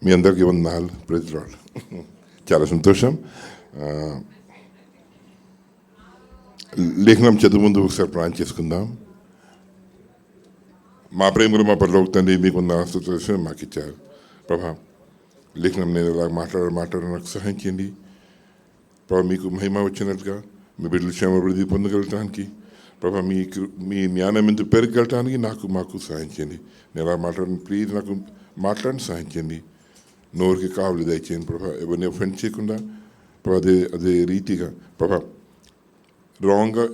మీ అందరికీ వందనాలు. Praise Lord. చాలా సంతోషం. లేఖనం చదువు ముందు ఒకసారి ప్రార్థన చేసుకుందాం. మా ప్రేమలు మా పరలోక తండ్రి, మీకున్న ఆశీర్వాదం మాకు ఇచ్చారు ప్రభా. లేఖనం నేను ఇలా మాట్లాడ నాకు సహాయం చేయండి ప్రభా. మీకు మహిమ వచ్చినట్టుగా మీ బిడ్డలు క్షేమ వృద్ధి పొందగలటానికి ప్రభా, మీ జ్ఞానం ఎందుకు పెరగలటానికి మాకు సహాయం చేయండి. నేను ఎలా మాట్లాడండి ప్లీజ్, నాకు మాట్లాడి సహాయం చేయండి. నోరుకి కావాలి దయచేయండి ప్రభా. ఎవరిని ఫ్రెండ్ చేయకుండా ప్రభా, అదే రీతిగా ప్రభా రాంగ్గా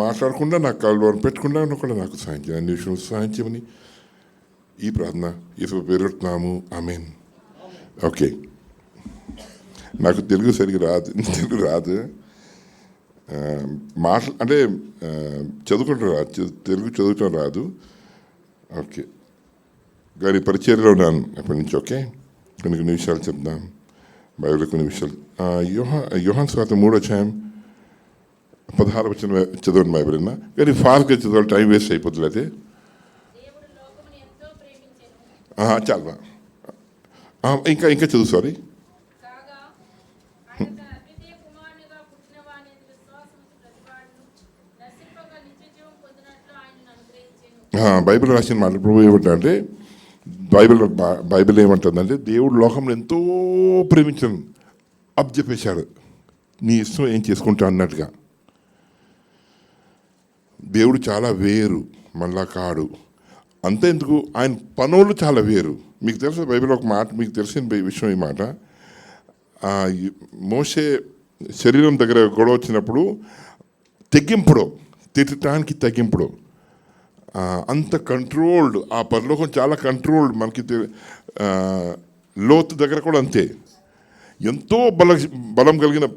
మాట్లాడకుండా నాకు కాళ్ళు పెట్టకుండా కూడా నాకు సహాయం చేయండి. అన్ని విషయంలో సహాయం చేయమని ఈ ప్రార్థన యేసు పేరుతున్నాము. ఆమేన్. ఓకే, నాకు తెలుగు సరిగ్గా రాదు అంటే చదువుకుంటూ రాదు, తెలుగు చదువుటం రాదు. ఓకే, గారి పరిచర్యలో ఉన్నాను అప్పటి నుంచి. ఓకే, కొన్ని విషయాలు చెప్దాం. బైబిల్లో కొన్ని విషయాలు. యోహాను సువార్త 3:16 చదవండి బైబిల్. కానీ ఫాస్ట్గా చదవాలి, టైం వేస్ట్ అయిపోతుంది. అయితే చాలా ఇంకా చదువు. సారీ, బైబిల్ రాసిన మాట ప్రభు ఏమంటారంటే, బైబిల్ ఏమంటుందంటే, దేవుడు లోకంలో ఎంతో ప్రేమించను అప్పచెప్పేశాడు, నీ ఇష్టం ఏం చేసుకుంటా అన్నట్టుగా. దేవుడు చాలా వేరు, మళ్ళా కాడు. అంతేందుకు ఆయన పనులు చాలా వేరు. మీకు తెలుసు బైబిల్ ఒక మాట, మీకు తెలిసిన విషయం ఈ మాట. మోషే శరీరం దగ్గర గొడవ వచ్చినప్పుడు తిట్టడానికి తగ్గింపుడు అంత కంట్రోల్డ్. ఆ పరలోకం చాలా కంట్రోల్డ్. మనకి లోతు దగ్గర కూడా అంతే. ఎంతో బలం కలిగిన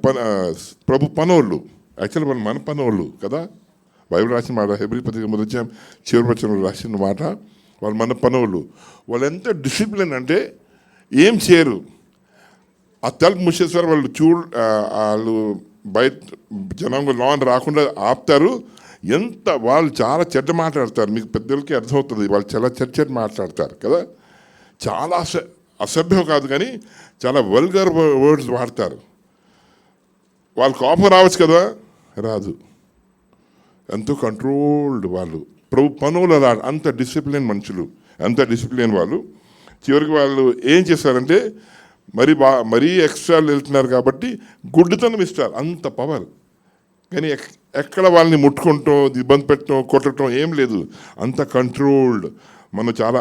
ప్రభు పనోళ్ళు. యాక్చువల్లీ మన పనోళ్ళు కదా. బైబిల్ రాసిన మాట, హెబ్రీ పత్రిక 1 చివరి వచనంలో రాసిన మాట, వాళ్ళు మన పనోళ్ళు. వాళ్ళు ఎంత డిసిప్లిన్ అంటే ఏం చేయరు. ఆ తలుపు మూసేసారు వాళ్ళు. వాళ్ళు బయట జనాంగ లాన్ రాకుండా ఆపుతారు. వాళ్ళు చాలా చెడ్డ మాట్లాడతారు. మీకు పెద్దలకి అర్థమవుతుంది, వాళ్ళు చాలా చెడ్డ మాట్లాడతారు కదా. చాలా అసభ్యం కాదు కానీ చాలా వల్గర్ వర్డ్స్ వాడతారు. వాళ్ళు కోపం రావచ్చు కదా, రాదు. ఎంతో కంట్రోల్డ్ వాళ్ళు. ప్రభు పనులు అలా అంత డిసిప్లిన్ మనుషులు, అంత డిసిప్లిన్ వాళ్ళు. చివరికి వాళ్ళు ఏం చేస్తారంటే మరీ ఎక్స్ట్రా వెళ్తున్నారు కాబట్టి గుడ్డుతనం ఇస్తారు. అంత పవర్. కానీ ఎక్కడ వాళ్ళని ముట్టుకుంటాం, ఇబ్బంది పెట్టడం, కొట్టడం ఏం లేదు. అంత కంట్రోల్డ్. మనం చాలా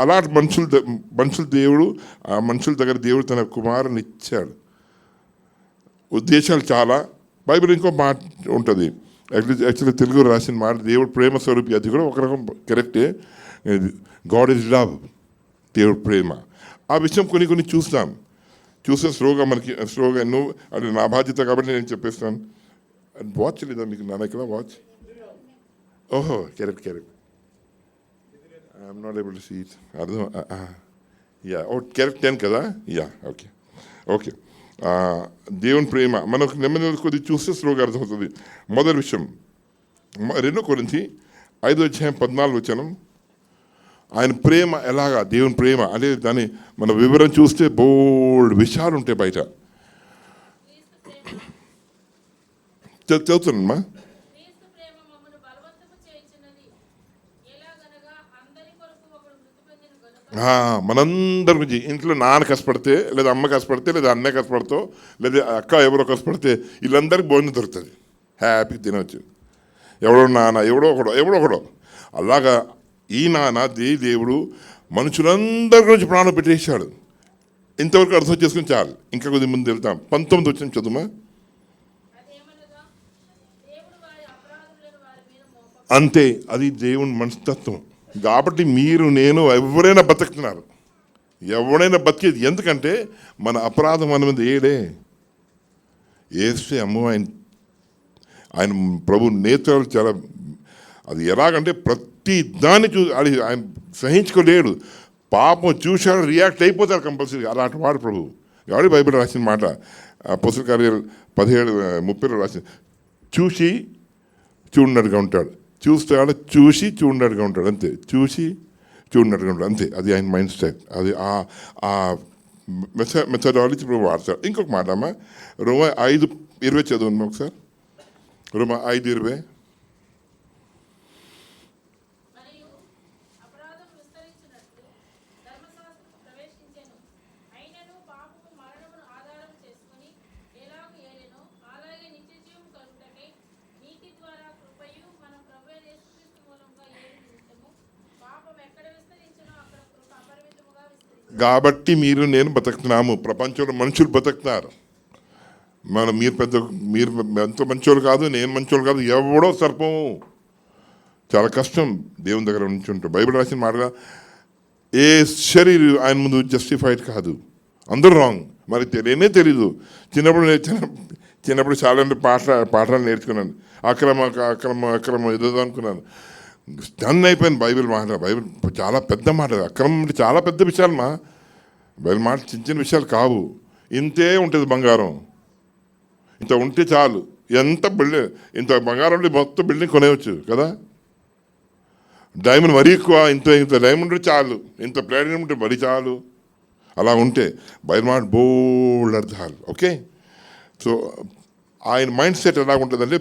అలాంటి మనుషులు దేవుడు, ఆ మనుషుల దగ్గర దేవుడు తన కుమారుని ఇచ్చాడు. ఉద్దేశాలు చాలా. బైబిల్ ఇంకో మాట ఉంటుంది, యాక్చువల్లీ తెలుగు రాసిన మాట, దేవుడు ప్రేమ స్వరూపి. అది కూడా ఒక రకం కరెక్టే. గాడ్ ఈజ్ లవ్, దేవుడు ప్రేమ. ఆ విషయం కొన్ని చూస్తే స్లోగా నువ్వు అది నా బాధ్యత కాబట్టి నేను చెప్పేస్తాను. వాచ్ లేదా మీకు? నాన్న ఇక్కడ వాచ్. ఓహో, correct. I'm not able to see it. అర్థం. కరెక్ట్ 10 కదా. ఓకే. దేవుని ప్రేమ మనకు నెమ్మది కొద్దిగా చూస్తే స్లోగా అర్థమవుతుంది. మొదటి విషయం 2 కొరింథీ 5:14 ఆయన ప్రేమ ఎలాగా, దేవుని ప్రేమ అంటే దాన్ని మన వివరం చూస్తే బోల్డ్ విషయాలు ఉంటాయి బయట. చదువుతున్నామ్మా. మనందరి గురించి ఇంట్లో నాన్న కష్టపడితే, లేదా అమ్మ కష్టపడితే, లేదా అన్నయ్య కష్టపడతో, లేదా అక్క ఎవరో కష్టపడితే వీళ్ళందరికీ భోజనం దొరుకుతుంది, హ్యాపీగా తినవచ్చు. ఎవడో నాన్న, ఎవడో ఒకడో అలాగా. ఈ నాన్న దేవుడు మనుషులందరి గురించి ప్రాణం పెట్టేశాడు. ఇంతవరకు అర్థం చేసుకుని చాలు. ఇంకా కొద్ది ముందు వెళ్తాం. 19 చదువుమా. అంతే, అది దేవుని మనస్తత్వం. కాబట్టి నేను ఎవరైనా బతుకుతున్నారు, ఎవరైనా బతికేది. ఎందుకంటే మన అపరాధం మన మీద ఏస్తే అమ్మో, ఆయన ప్రభు నేత్రాలు చాలా. అది ఎలాగంటే ప్రతి దాన్ని ఆయన సహించుకోలేడు. పాపం చూశాడు, రియాక్ట్ అయిపోతాడు కంపల్సరీ. అలాంటి వాడు ప్రభు. ఎవరి బైబిల్ రాసిన మాట, అపోస్తల కార్యాలు 17:30 రాసిన, చూసి చూడనట్టుగా ఉంటాడు, చూస్తాడు, చూసి చూడనట్టుగా ఉంటాడు. అంతే, చూసి చూడనట్టుగా ఉంటుంది అంతే. అది ఆయన మైండ్ సెట్. అది ఆ మెథడాలజీ ఇప్పుడు వాడతారు. ఇంకొక మాట అమ్మా, రోమా 5:20 చదవండి ఒకసారి. రోమా 5:20. కాబట్టి మీరు నేను బతుకుతున్నాము, ప్రపంచంలో మనుషులు బతుకుతున్నారు. మీరు ఎంతో మంచోళ్ళు కాదు, నేను మంచోళ్ళు కాదు, ఎవడో సర్పం. చాలా కష్టం దేవుని దగ్గర నుంచి ఉంటారు. బైబిల్ రాసిన మాటగా ఏ శరీరు ఆయన ముందు జస్టిఫైడ్ కాదు, అందరూ రాంగ్. మరి తెలీదు. చిన్నప్పుడు చాలా పాఠాలు నేర్చుకున్నాను. అక్రమం ఏదో అనుకున్నాను. స్టన్ అయిపోయింది బైబిల్ మాట. బైబిల్ చాలా పెద్ద మాట. అక్రమం అంటే చాలా పెద్ద విషయాలు మా బైబిల్ మాట చిన్న విషయాలు కావు. ఇంతే ఉంటుంది బంగారం, ఇంత ఉంటే చాలు. ఇంత బంగారం ఉంటే మొత్తం బిల్డింగ్ కొనేయచ్చు కదా. డైమండ్ మరీ ఎక్కువ, ఇంత డైమండ్ ఉంటే చాలు, ఇంత ప్లాటినం ఉంటే మరీ చాలు. అలా ఉంటే బైబిల్ మాట బోల్డ్ అర్థాలు. ఓకే, సో ఆయన మైండ్ సెట్ ఎలా ఉంటుందంటే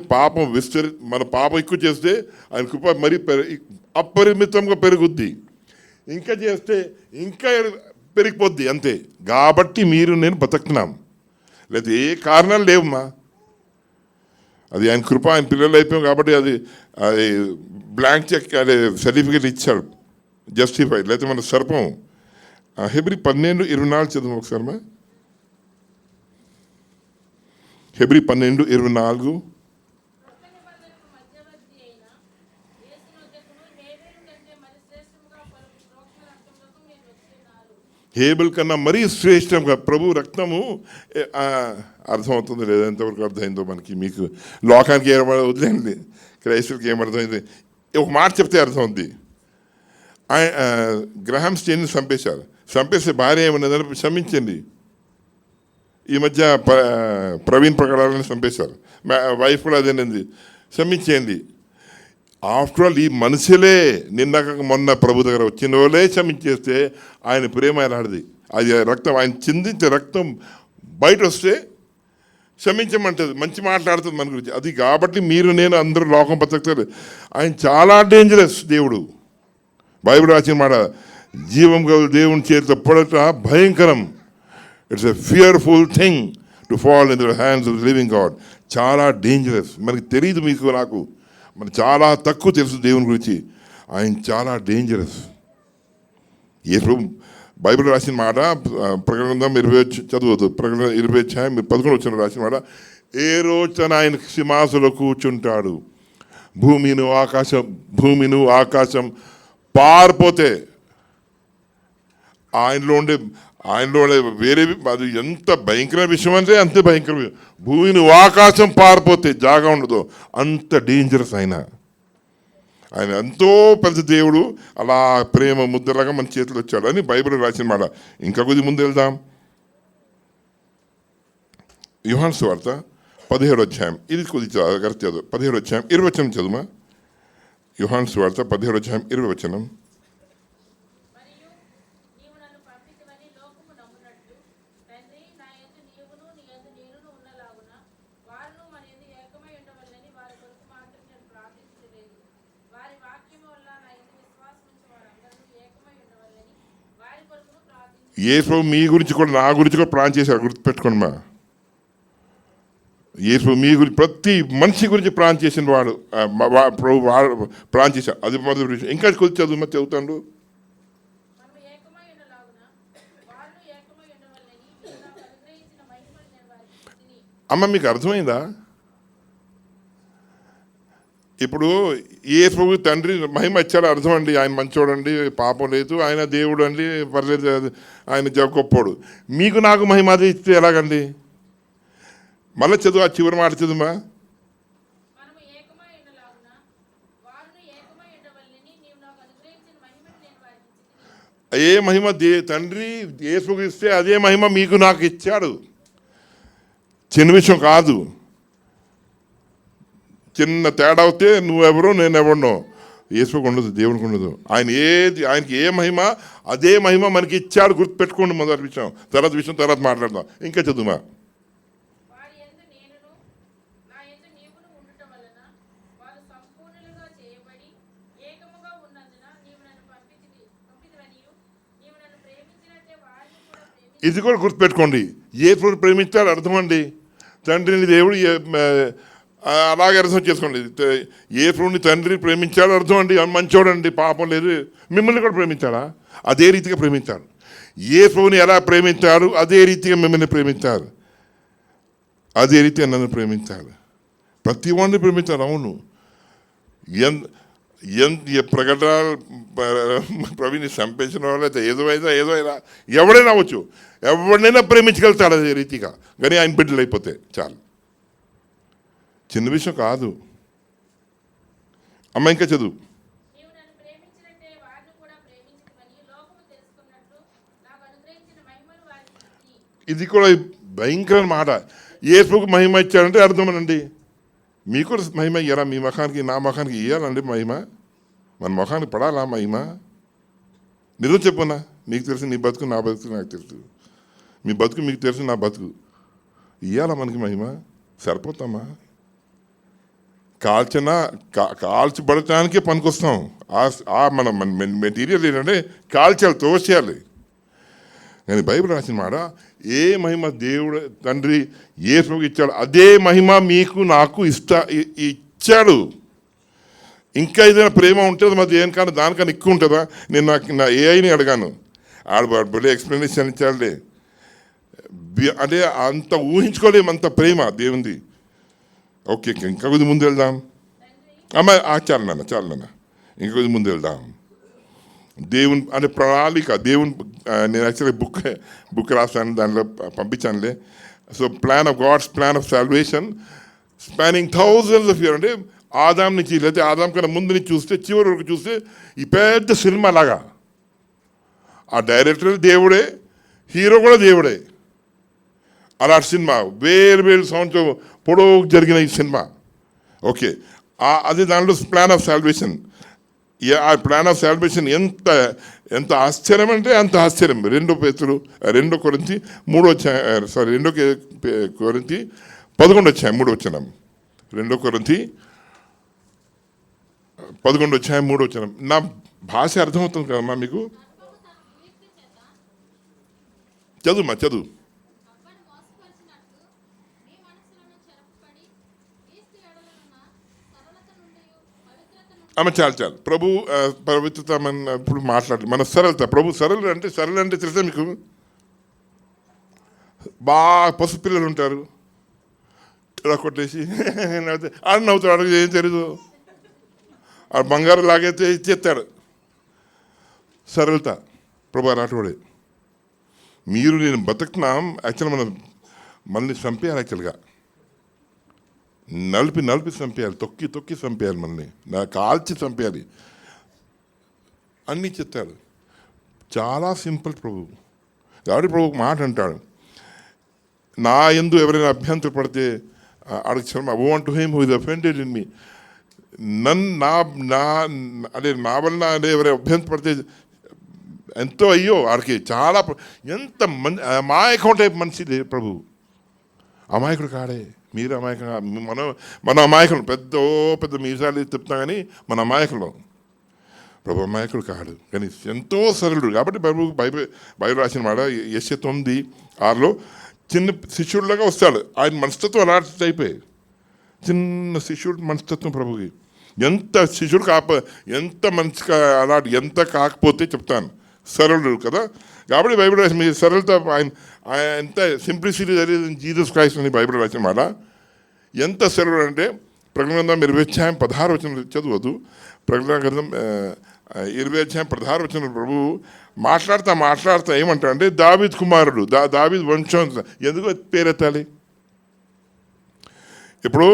మన పాపం ఎక్కువ చేస్తే ఆయన కృప మరీ అపరిమితంగా పెరుగుద్ది, ఇంకా చేస్తే ఇంకా పెరిగిపోద్ది అంతే. కాబట్టి మీరు నేను బతుకుతున్నాం, లేదా ఏ కారణాలు లేవమ్మా. అది ఆయన కృప, ఆయన పిల్లలు అయిపోయాం కాబట్టి అది బ్లాంక్ చెక్, అదే సర్టిఫికేట్ ఇచ్చాడు, జస్టిఫైడ్. లేకపోతే మన సర్పం. హెబ్రీ 12:24 చదువు ఒకసారి మా. హెబ్రీ 12:24. హేబెల్ కన్నా మరీ శ్రేష్టంగా ప్రభు రక్తము. అర్థమవుతుంది లేదా, ఎంతవరకు అర్థమైందో మనకి మీకు. లోకానికి వదిలేండి, క్రైస్తవులకి ఏమర్థమైంది. ఒక మాట చెప్తే అర్థం అవుద్ది. గ్రహాం స్టెయిన్ని చంపేస్తే భార్య ఏమన్నదని క్షమించండి. ఈ మధ్య ప్రవీణ్ ప్రకారాలను చంపేశారు, వైఫ్ కూడా అదేనంది, క్షమించేయండి. ఆఫ్టర్ ఆల్ ఈ మనుషులే మొన్న ప్రభు దగ్గర వచ్చిన వాళ్ళే క్షమించేస్తే ఆయన ప్రేమ ఎలాంటిది. అది రక్తం, ఆయన చిందించే రక్తం బయట వస్తే క్షమించమంటుంది, మంచి మాట్లాడుతుంది మన గురించి. అది కాబట్టి మీరు నేను అందరూ లోకం బతుకుతారు. ఆయన చాలా డేంజరస్ దేవుడు. బైబిల్ రాసిన మాట, జీవం గల దేవుని చేతిలో పడట భయంకరం. It's a fearful thing to fall in the hands of the living God. చాలా డేంజరస్. మనకి తెలియదు, మీకు నాకు మనకు చాలా తక్కువ తెలుసు దేవుని గురించి. ఆయన చాలా డేంజరస్. బైబిల్ రాసిన మాట ప్రకటన 20 చదవద్దు, ప్రకటన 20:11 రాసిన మాట, ఏ రోజున ఆయన సింహాసనంలో కూర్చుంటాడు, భూమిను ఆకాశం పారిపోతే ఆయనలో ఉండే వేరే, అది ఎంత భయంకర విషయం అంటే అంతే భయంకర. భూమిని ఆకాశం పారిపోతే జాగా ఉండదు, అంత డేంజరస్ ఆయన ఎంతో పెద్ద దేవుడు. అలా ప్రేమ ముద్దలాగా మన చేతిలో వచ్చాడు అని బైబిల్ రాసిన మాట. ఇంకా కొద్ది ముందు వెళ్దాం. యోహాను సువార్త 17వ అధ్యాయం. ఇది కొద్ది చదువు. 17వ అధ్యాయం 20 చదువుమా. యోహాను సువార్త 17వ అధ్యాయం 20. యేసు మీ గురించి కూడా నా గురించి కూడా ప్లాన్ చేశారు, గుర్తుపెట్టుకోండి మా. యేసు మీ గురించి, ప్రతి మనిషి గురించి ప్లాన్ చేసిన వాడు ప్లాన్ చేశాడు. అది మొదటి విషయం. ఇంకా కొద్ది చదువుతాడు. అమ్మ మీకు అర్థమైందా? ఇప్పుడు యేసు తండ్రి మహిమ ఇచ్చాడు అర్థం అండి. ఆయన మంచోడండి, పాపం లేదు, ఆయన దేవుడు అండి, పర్లేదు, ఆయన గొప్పోడు. మీకు నాకు మహిమ అది ఇస్తే ఎలాగండి? మళ్ళీ చదువు, ఆ చివరి మాట చదువుమా. ఏ మహిమ తండ్రి యేసుకు ఇస్తే అదే మహిమ మీకు నాకు ఇచ్చాడు. చిన్న విషయం కాదు. చిన్న తేడా అవుతే నువ్వెవరో నేనెవడనో, యేసుకు ఉండదు, దేవునికి ఉండదు. ఆయనకి ఏ మహిమ అదే మహిమ మనకి ఇచ్చాడు. గుర్తుపెట్టుకోండి. మొదటి విషయం తర్వాత మాట్లాడదాం. ఇంకా చదువుమా. ఇది కూడా గుర్తుపెట్టుకోండి. యేసుని ప్రేమించాడు అర్థం అండి. తండ్రిని దేవుడు అలాగే అర్థం చేసుకోండి. యేసుని తండ్రి ప్రేమించాడు అర్థం అండి. మంచోడండి, పాపం లేదు. మిమ్మల్ని కూడా ప్రేమించాడా? అదే రీతిగా ప్రేమించాడు. యేసుని ఎలా ప్రేమించాడు అదే రీతిగా మిమ్మల్ని ప్రేమించారు. అదే రీతిగా నన్ను ప్రేమించాడు. ప్రతి వాడిని ప్రేమించాడు. అవును. ప్రకటన ప్రవీణ్ చంపేసిన వాళ్ళైతే ఏదో అయినా ఎవడైనా అవ్వచ్చు, ఎవరినైనా ప్రేమించగలుగుతాడు అదే రీతిగా. కానీ ఆయన బిడ్డలు అయిపోతే చాలు. చిన్న విషయం కాదు. అమ్మ ఇంకా చదువు. ఇది కూడా భయంకరమైన మాట. యేసుకు మహిమ ఇచ్చాడంటే అర్థమేనండి. మీకు కూడా మహిమ ఇయ్యారా? మీ ముఖానికి నా ముఖానికి ఇయ్యాలండి మహిమ? మన ముఖానికి పడాలా మహిమ? నిజం చెప్పున్నా. నీకు తెలుసు నీ బతుకు, నా బతుకు నాకు తెలుసు. మీ బతుకు మీకు తెలుసు, నా బతుకు. ఇయ్యాలా మనకి మహిమ? సరిపోతామా? కాల్చబడటానికే పనికొస్తాం. మన మెటీరియల్ ఏంటంటే కాల్చాలి, తోసేయాలి. కానీ బైబిల్ రాసిన మాట, ఏ మహిమ దేవుడు తండ్రి యేసుకు ఇచ్చాడు అదే మహిమ మీకు నాకు ఇచ్చాడు. ఇంకా ఏదైనా ప్రేమ ఉంటుంది మరి దేనికన్నా దానికన్నా ఎక్కువ ఉంటుందా? నేను నా ఏఐని అడిగాను. ఆడబడి ఎక్స్ప్లెనేషన్ ఇచ్చాడులే. అంటే అంత ఊహించుకోలేము అంత ప్రేమ దేవుంది. ఓకే, ఇంకా కొద్ది ముందు వెళ్దాం. చాలు నాన్న ఇంకా కొద్ది ముందు వెళ్దాం. దేవుని అంటే ప్రణాళిక. నేను యాక్చువల్లీ బుక్ రాస్తాను, దాంట్లో పంపించానులే. So God's plan of salvation spanning thousands of year. అంటే ఆదాం నుంచి, లేకపోతే ఆదాం కన్నా ముందు నుంచి చూస్తే చివరి వరకు చూస్తే ఈ పెద్ద సినిమా లాగా. ఆ డైరెక్టర్ దేవుడే, హీరో కూడా దేవుడే. అలాంటి సినిమా వేరు సంవత్సరం పొడవు జరిగిన ఈ సినిమా. ఓకే, అది దాంట్లో ప్లాన్ ఆఫ్ సాల్వేషన్. ఆ ప్లాన్ ఆఫ్ సాల్వేషన్ ఎంత ఆశ్చర్యం అంటే అంత ఆశ్చర్యం. 2 కొరింథీ 11 వచ్చాయి 3 వచ్చినాం. 2 కొరింథీ 11 వచ్చాయి 3 వచ్చినాం. నా భాష అర్థమవుతుంది కదమ్మా మీకు? చదువు. చాలు. ప్రభు పవిత్రత ఇప్పుడు మాట్లాడాలి. మన సరళత. ప్రభు సరళ అంటే తెలుసా మీకు? బాగా పసుపు పిల్లలు ఉంటారు, ఇలా కొట్టేసి నవ్వుతాడు. అడుగు ఏం తెలియదు, ఆ బంగారం లాగైతే ఇచ్చేస్తాడు. సరళత. ప్రభు అలాంటి మీరు నేను బతుకుతున్నాం. యాక్చువల్గా మనల్ని చంపేయాలి. యాక్చువల్గా నలిపి చంపేయాలి, తొక్కి చంపేయాలి, మనల్ని కాల్చి చంపేయాలి. అన్నీ చెప్తాడు. చాలా సింపుల్ ప్రభు. కాబట్టి ప్రభు మాట అంటాడు, నా యందు ఎవరైనా అభ్యంతర పడితే అడగ I want to him who is offended in me. నా వల్ల ఎవరైనా అభ్యంతర పడితే ఎంతో అయ్యో ఆడికి చాలా ఎంత అమాయకం టైప్ మనిషి ప్రభు. అమాయకుడు కాడే. మీరు అమాయకంగా మన అమాయకులు పెద్ద మీసాలు చెప్తాం, కానీ మన అమాయకులు. ప్రభు అమాయకుడు కాడు, కానీ ఎంతో సరళుడు. కాబట్టి బైబిల్ రాసిన మాట యెషయా 9:6 చిన్న శిష్యుడిలాగా వస్తాడు. ఆయన మనస్తత్వం అలాంటి అయిపోయి చిన్న శిష్యుడు మనస్తత్వం ప్రభుకి. ఎంత శిష్యుడు ఎంత మంచిగా అలాంటి ఎంత కాకపోతే చెప్తాను సరళుడు కదా. కాబట్టి బైబిల్ రాసిన మీ సరళత ఆయన ఎంత సింప్లిసిటీ జరిగింది జీసస్ క్రైస్ట్ అని బైబిల్ రాసిన మాట. ఎంత సరళుడు అంటే ప్రకటన గ్రంథం 20:16 చదవద్దు. ప్రకటన గ్రంథం 20:16 ప్రభువు మాట్లాడుతా ఏమంటా అంటే దావీదు కుమారుడు, దావీదు వంశం. ఎందుకు పేరెత్తాలి? ఇప్పుడు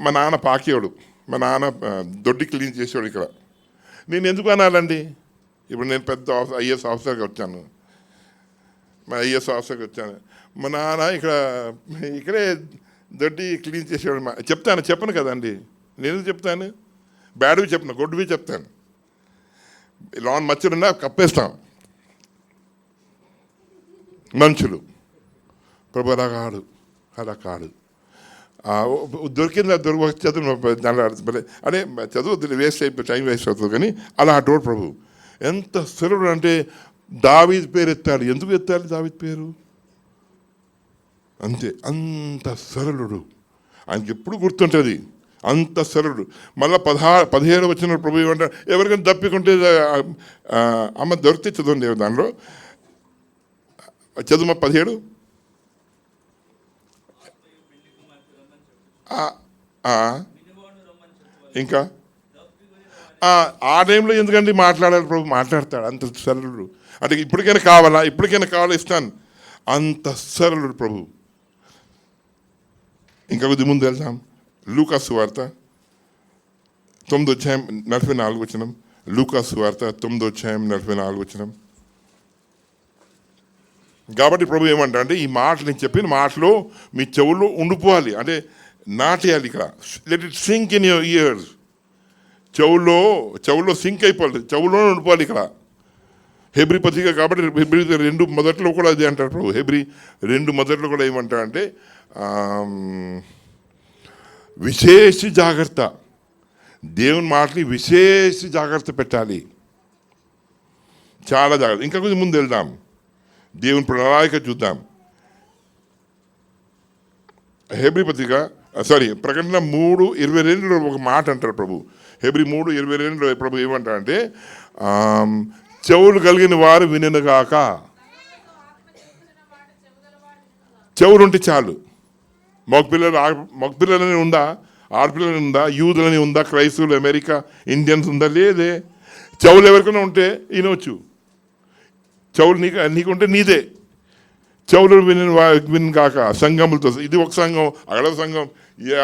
మా నాన్న పాకేవాడు, మా నాన్న దొడ్డి క్లీన్ చేసేవాడు. ఇక్కడ నేను ఎందుకు అనాలండి? ఇప్పుడు నేను పెద్ద ఐఏఎస్ ఆఫీసర్గా వచ్చాను, మా నాన్న ఇక్కడే దొడ్డి క్లీన్ చేసేవాడు. చెప్పను కదండి, నేను చెప్తాను. బ్యాడ్వి చెప్పను, గుడ్వి చెప్తాను. లాన్ మచ్చలున్నా కప్పేస్తాం మనుషులు. ప్రభు అలా కాడు, అలా కాడు. దొరికింది చదువు అదే చదువు వేస్ట్ అయిపోయి టైం వేస్ట్ అవుతుంది, కానీ అలా అటోడు ప్రభు. ఎంత సరళుడు అంటే దావీదు పేరు ఎత్తాడు. ఎందుకు ఎత్తాడు దావీదు పేరు? అంతే, అంత సరళుడు. ఆయనకి ఎప్పుడు గుర్తుంటుంది, అంత సరళుడు. మళ్ళీ 17 వచ్చిన ప్రభు ఏమంటారు, ఎవరికైనా దప్పికుంటే అమ్మ దొరికితే చదవండి దానిలో చదువు 17. ఇంకా ఆ టైంలో ఎందుకండి మాట్లాడాలి ప్రభు? మాట్లాడతాడు, అంత సరళుడు. అంటే ఇప్పటికైనా కావాలా, ఇస్తాను, అంత సరళుడు ప్రభు. ఇంకా కొద్ది ముందు వెళ్తాం. లూకా సువార్త 9:44. లూకా సువార్త 9:44. కాబట్టి ప్రభు ఏమంటా అంటే, ఈ మాటలు నేను చెప్పిన మాటలు మీ చెవుల్లో ఉండిపోవాలి, అంటే నాటేయాలి. ఇక్కడ let it sink in your ears. చెవుల్లో సింక్ అయిపోవాలి, చెవులోనే ఉండిపోవాలి. ఇక్కడ హెబ్రీ పత్రిక కాబట్టి హెబ్రీ 2 మొదట్లో కూడా అదే అంటారు ప్రభు. హెబ్రీ 2 మొదట్లో కూడా ఏమంటారు అంటే విశేష జాగ్రత్త, దేవుని మాటని విశేష జాగ్రత్త పెట్టాలి, చాలా జాగ్రత్త. ఇంకా కొంచెం ముందు వెళ్దాం, దేవుని ప్రణాళిక చూద్దాం. హెబ్రీ పత్రిక ప్రకటన 3:22 ఒక మాట అంటారు ప్రభు. హెబ్రీ 3:22 ప్రభు ఏమంటారంటే, చెవులు కలిగిన వారు విననుగాక. చెవులుంటే చాలు. మగపిల్లలని ఉందా, ఆడపిల్లని ఉందా, యూదులని ఉందా, క్రైస్తవులు, అమెరికా ఇండియన్స్ ఉందా? లేదే. చెవులు ఎవరికైనా ఉంటే వినవచ్చు. చెవులు నీకుంటే నీదే. చెవులు విని కాక సంఘములతో, ఇది ఒక సంఘం, అక్కడ సంఘం,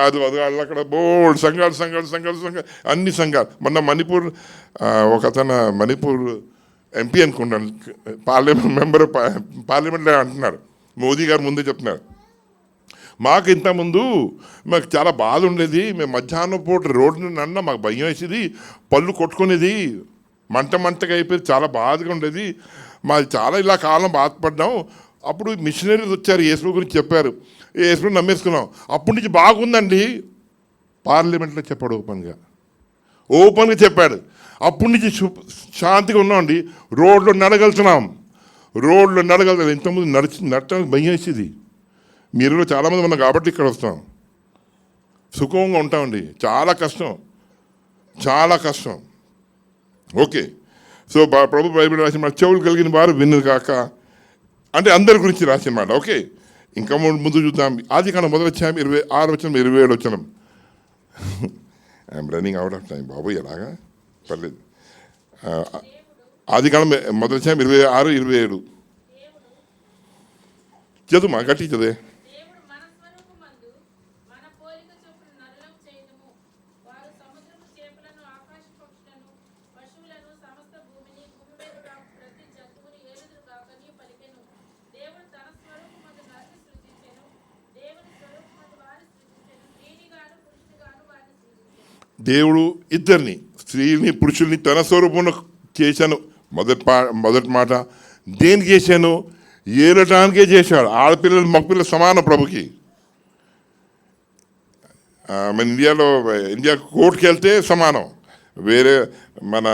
అది అక్కడ బోల్డ్ సంఘాలు, అన్ని సంఘాలు. మొన్న మణిపూర్ మణిపూర్ ఎంపీ అనుకుంటాను, మెంబర్ పార్లమెంట్లో అంటున్నాడు, మోదీ గారు ముందే చెప్తున్నారు, మాకు ఇంతకుముందు మాకు చాలా బాధ ఉండేది, మేము మధ్యాహ్నం పూట రోడ్డు నన్న మాకు భయం వేసేది, పళ్ళు కొట్టుకునేది, మంటగా అయిపోయింది, చాలా బాధగా ఉండేది, మాది చాలా ఇలా కాలం బాధపడ్డాం. అప్పుడు మిషనరీస్ వచ్చారు, యేసు గురించి చెప్పారు, యేసు నమ్మేసుకున్నాం, అప్పటి నుంచి బాగుందండి. పార్లమెంట్లో చెప్పాడు, ఓపెన్గా చెప్పాడు. అప్పటి నుంచి శాంతిగా ఉన్నామండి, రోడ్లో నడగలుగుతున్నాం. ఇంతకుముందు నడటానికి భయం వేసేది. మీరు చాలామంది ఉన్నాం కాబట్టి ఇక్కడ వస్తాం, సుఖంగా ఉంటామండి. చాలా కష్టం. ఓకే, సో ప్రభు బైబిల్ రాసిన మాట, చెవులు కలిగిన వారు విను కాక అంటే అందరి గురించి రాసిన మాట. ఓకే, ఇంకా ముందు చూద్దాం. ఆదికాండం 1:26-27. I'm running out of time బాబు, ఎలాగా పర్లేదు. ఆదికాండం 1:26-27 చదువుమా, గట్టి చదివే. దేవుడు ఇద్దరిని, స్త్రీని పురుషుల్ని తన స్వరూపంలో చేశాను. మొదటి మాట దేనికి చేశాను? ఏలటానికే చేశాడు. ఆడపిల్లలు మగపిల్లలు సమానం ప్రభుకి. మన ఇండియా కోర్టుకి వెళ్తే సమానం. వేరే మన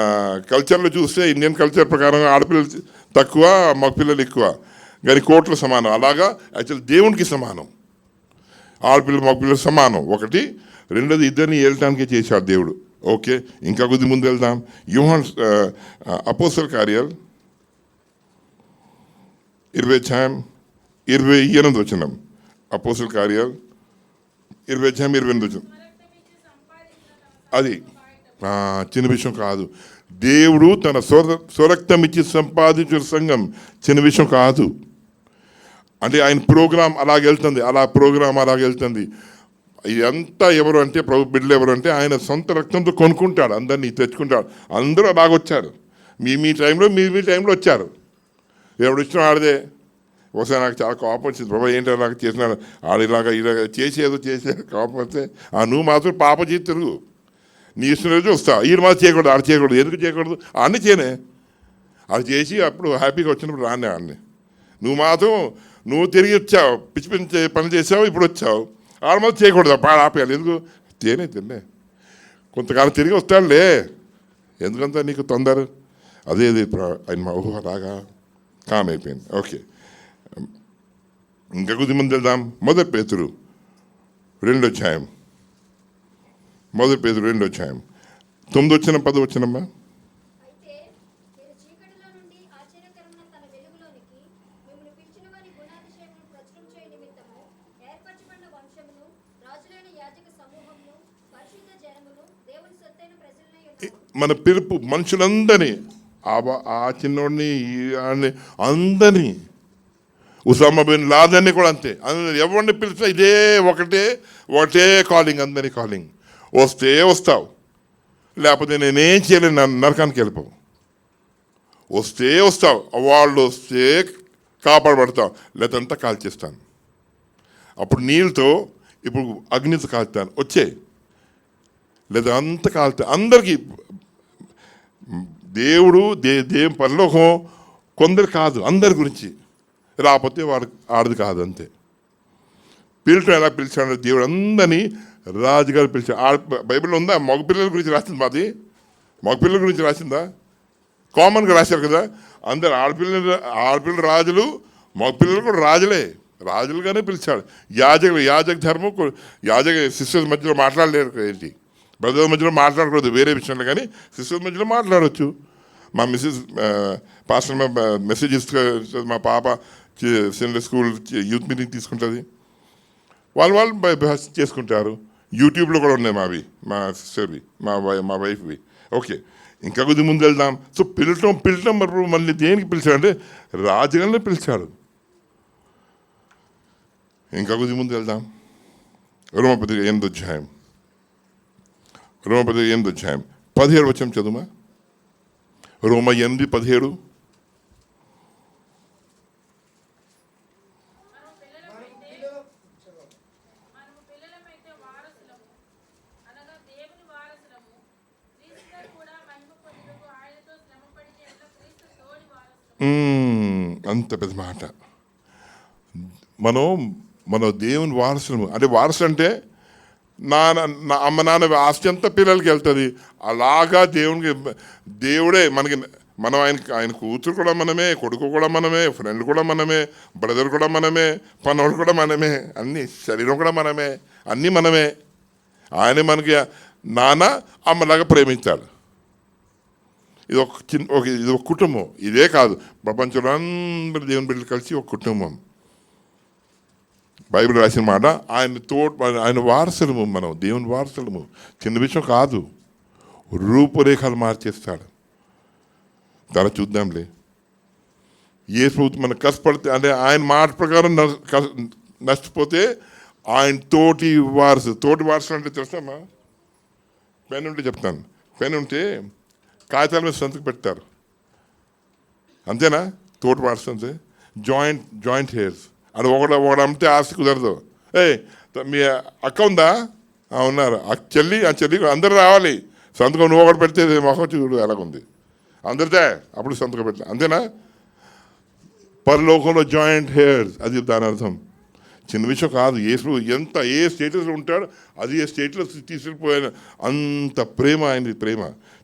కల్చర్లో చూస్తే ఇండియన్ కల్చర్ ప్రకారం ఆడపిల్లలు తక్కువ, మగపిల్లలు ఎక్కువ, కానీ కోర్టులో సమానం. అలాగా యాక్చువల్ దేవునికి సమానం, ఆడపిల్లలు మగపిల్లలు సమానం. ఒకటి. రెండోది ఇద్దరిని ఏలటానికే చేశాడు దేవుడు. ఓకే, ఇంకా కొద్ది ముందు వెళ్దాం. యోహాను అపోస్తల కార్యాలు 20:28. అపోస్తల కార్యాలు 20:28. అది చిన్న విషయం కాదు. దేవుడు తన స్వరక్తం ఇచ్చి సంపాదించిన సంఘం చిన్న విషయం కాదు. అంటే ఆయన ప్రోగ్రాం అలాగెళ్తుంది. ఇదంతా ఎవరు అంటే, ప్రభు బిడ్డలు ఎవరు అంటే, ఆయన సొంత రక్తంతో కొనుక్కుంటాడు, అందరినీ తెచ్చుకుంటాడు. అందరూ అలాగొచ్చారు. మీ టైంలో మీ టైంలో వచ్చారు. ఎవడు ఇష్టం ఆడదే. ఒకసారి నాకు చాలా కోపం వచ్చింది, ప్రభు ఏంటో నాకు చేసినాడు, ఆడు ఇలాగ చేసేదో కోపం వస్తే, నువ్వు మాత్రం పాప చేసి తిరుగు, నీ ఇష్టం రోజు వస్తావు. ఈ మాత్రం చేయకూడదు, ఆడ చేయకూడదు. ఎందుకు చేయకూడదు? అన్నీ చేయనే. అది చేసి అప్పుడు హ్యాపీగా వచ్చినప్పుడు రానే ఆడిని. నువ్వు మాత్రం నువ్వు తిరిగి వచ్చావు, పిచ్చి పిచ్చి పని చేసావు, ఇప్పుడు వచ్చావు. ఆడ మాత్రం చేయకూడదు, ఆపేయాలి. ఎందుకు? తినే కొంతకాలం తిరిగి వస్తాడులే, ఎందుకంత నీకు తొందర? అదే ఆయన మా ఊహ రాగా కామ్ అయిపోయింది. ఓకే, ఇంకా కొద్ది మంది వెళ్దాం. మొదటి పేతురు 2వ అధ్యాయం. మొదటి పేతురు 2వ అధ్యాయం 9వ వచనం 10వ వచనమ్మా. అయితే మీరు చీకటిలో నుండి ఆశ్చర్యకరమైన తన వెలుగులోనికి మిమ్మల్ని పిలిచిన వారి గుణాతిశయములను ప్రచురం చేయ నిమిత్తము ఏర్పరచబడిన వంశమును, రాజులైన యాజక సమూహమును, పరిశుద్ధ జనమును, దేవుని సొత్తైన ప్రజలనై ఉన్నారు. మన పిలుపు మనుషులందరినీ, ఆ చిన్నోడిని, అందరినీ, ఉసామా బిన్ లాదెన్ని కూడా అంతే. ఎవరిని పిలిచినా ఇదే ఒకటే కాలింగ్, అందరి కాలింగ్. వస్తే వస్తావు, లేకపోతే నేనేం చేయలేను, నరకానికి వెళ్ళిపోవు. వస్తే వస్తావు, వాళ్ళు వస్తే కాపాడబడతావు, లేదంతా కాల్చేస్తాను. అప్పుడు నీళ్ళతో, ఇప్పుడు అగ్నితో కాల్తాను, వచ్చే లేదా అంత కాల్తా. అందరికీ దేవుడు దేవుని పరలోకం కొందరు కాదు, అందరి గురించి. రాకపోతే వాడు ఆడది కాదు, అంతే. పిల్లలు ఎలా పిలిచాడు దేవుడు? అందరినీ రాజుగారు పిలిచాడు. బైబిల్లో ఉందా మగపిల్లల గురించి రాసింది? మాది మగపిల్లల గురించి రాసిందా? కామన్గా రాశారు కదా. అందరు ఆడపిల్లలు రాజులు, మగపిల్లలు కూడా రాజులుగానే పిలిచాడు. యాజక ధర్మం, యాజక సిస్టర్స్ మధ్యలో మాట్లాడలేరు. ఏంటి బ్రదర్స్ మధ్యలో మాట్లాడకూడదు వేరే విషయంలో, కానీ సిస్టర్స్ మధ్యలో మాట్లాడవచ్చు. మా పాస్టర్ మెసేజ్ ఇస్తుంది. మా పాప సెంట్రల్ స్కూల్ యూత్ మీటింగ్ తీసుకుంటుంది, వాళ్ళు చేసుకుంటారు. యూట్యూబ్లో కూడా ఉన్నాయి మావి, మా సిస్టర్వి, మా వైఫ్వి. ఓకే, ఇంకా కొద్ది ముందు వెళ్దాం. సో పిలటం మరి మళ్ళీ దేనికి పిలిచాడంటే రాజుగానే పిలిచాడు. ఇంకా కొద్ది ముందు వెళ్దాం. రోమపత్రిక 8వ అధ్యాయం. రోమపత్రిక 8వ అధ్యాయం 17వ వచనం చదువుమా. రోమ 8:17. అంత పెద్ద మాట. మనం దేవుని వారసులము. అంటే వారసులు అంటే అమ్మ నాన్న ఆస్తి అంతా పిల్లలకి వెళ్తుంది. అలాగా దేవుడే మనకి. మనం ఆయన కూతురు కూడా మనమే, కొడుకు కూడా మనమే, ఫ్రెండ్ కూడా మనమే, బ్రదర్ కూడా మనమే, పనోడు కూడా మనమే, అన్నీ, శరీరం కూడా మనమే, అన్నీ మనమే. ఆయన మనకి నాన్న అమ్మలాగా ప్రేమించాడు. ఇది ఒక కుటుంబం. ఇదే కాదు, ప్రపంచంలో అందరూ దేవుని బిడ్డలు కలిసి ఒక కుటుంబం. బైబిల్ రాసిన మాట, ఆయన వారసులము, మనం దేవుని వారసులము. చిన్న విషయం కాదు, రూపురేఖలు మార్చేస్తాడు. ధర చూద్దాంలే. ఏ ప్రభుత్వం మనకు కష్టపడితే, అంటే ఆయన మాట ప్రకారం నష్టపోతే ఆయన తోటి వారసులు అంటే తెలుసామా? పెన్ ఉంటే చెప్తాను. పెన్ ఉంటే కాగితాల మీద సంతకం పెడతారు, అంతేనా? తోటి వారసు అంటే జాయింట్ హెయిర్స్. అది ఒకడు అమ్మితే ఆస్తి కుదరదు. మీ అక్క ఉందా? ఉన్నారు. ఆ చెల్లి అందరు రావాలి. సంతకం నువ్వు ఒకటి పెడితే మొహం చూడు ఎలాగుంది, అందరితే అప్పుడు సంతకం పెట్టా, అంతేనా? పరలోకంలో జాయింట్ హెయిర్స్, అది దాని అర్థం. చిన్న విషయం కాదు. ఏ స్టేటస్లో ఉంటాడో అది ఏ స్టేట్లో తీసుకెళ్ళిపోయిన అంత ప్రేమ, ఆయనది ప్రేమ.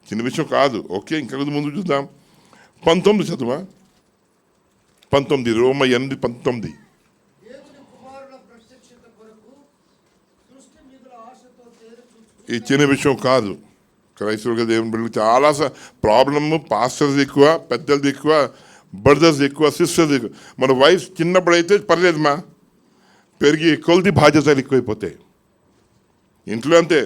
చిన్న విషయం కాదు. ఓకే, ఇంకా ముందు చూద్దాం. 19 చదువా. 19, రోమ 8:19. ఈ చిన్న విషయం కాదు. క్రైస్తవులుగా దేవుని బిడ్డలు చాలా ప్రాబ్లమ్. పాస్టర్స్ ఎక్కువ, పెద్దలది ఎక్కువ, బ్రదర్స్ ఎక్కువ, సిస్టర్స్ ఎక్కువ. మన వైఫ్ చిన్నప్పుడైతే పర్లేదమ్మా, పెరిగి కొలిది బాధ్యతలు ఎక్కువైపోతాయి. ఇంట్లో అంతే,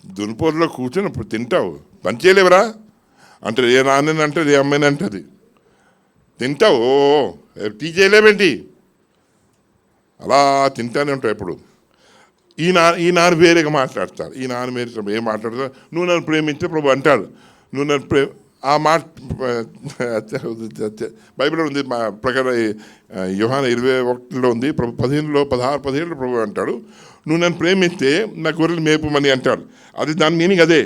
దునిపోరులో కూర్చొని ఇప్పుడు తింటావు, పని చేయలేవరా అంటే ఏ నాన్నని అంటది, ఏ అమ్మాయిని అంటది. తింటావు, టీ చేయలేమేంటి, అలా తింటానే ఉంటావు. ఎప్పుడు ఈ నాన్న వేరేగా మాట్లాడతాడు. ఈ నాన్న వేరే ఏం మాట్లాడతాడు. నువ్వు నన్ను ప్రేమించే ప్రభు అంటాడు. నువ్వు నన్ను ఆ మాట బైబిల్లో ఉంది మా ప్రకారం యోహాను 21లో ఉంది. ప్రభు 16 ప్రభు అంటాడు, నువ్వు నన్ను ప్రేమిస్తే నా గొర్రెలు మేపుమని అంటాడు. అది దాని మీనింగ్ అదే.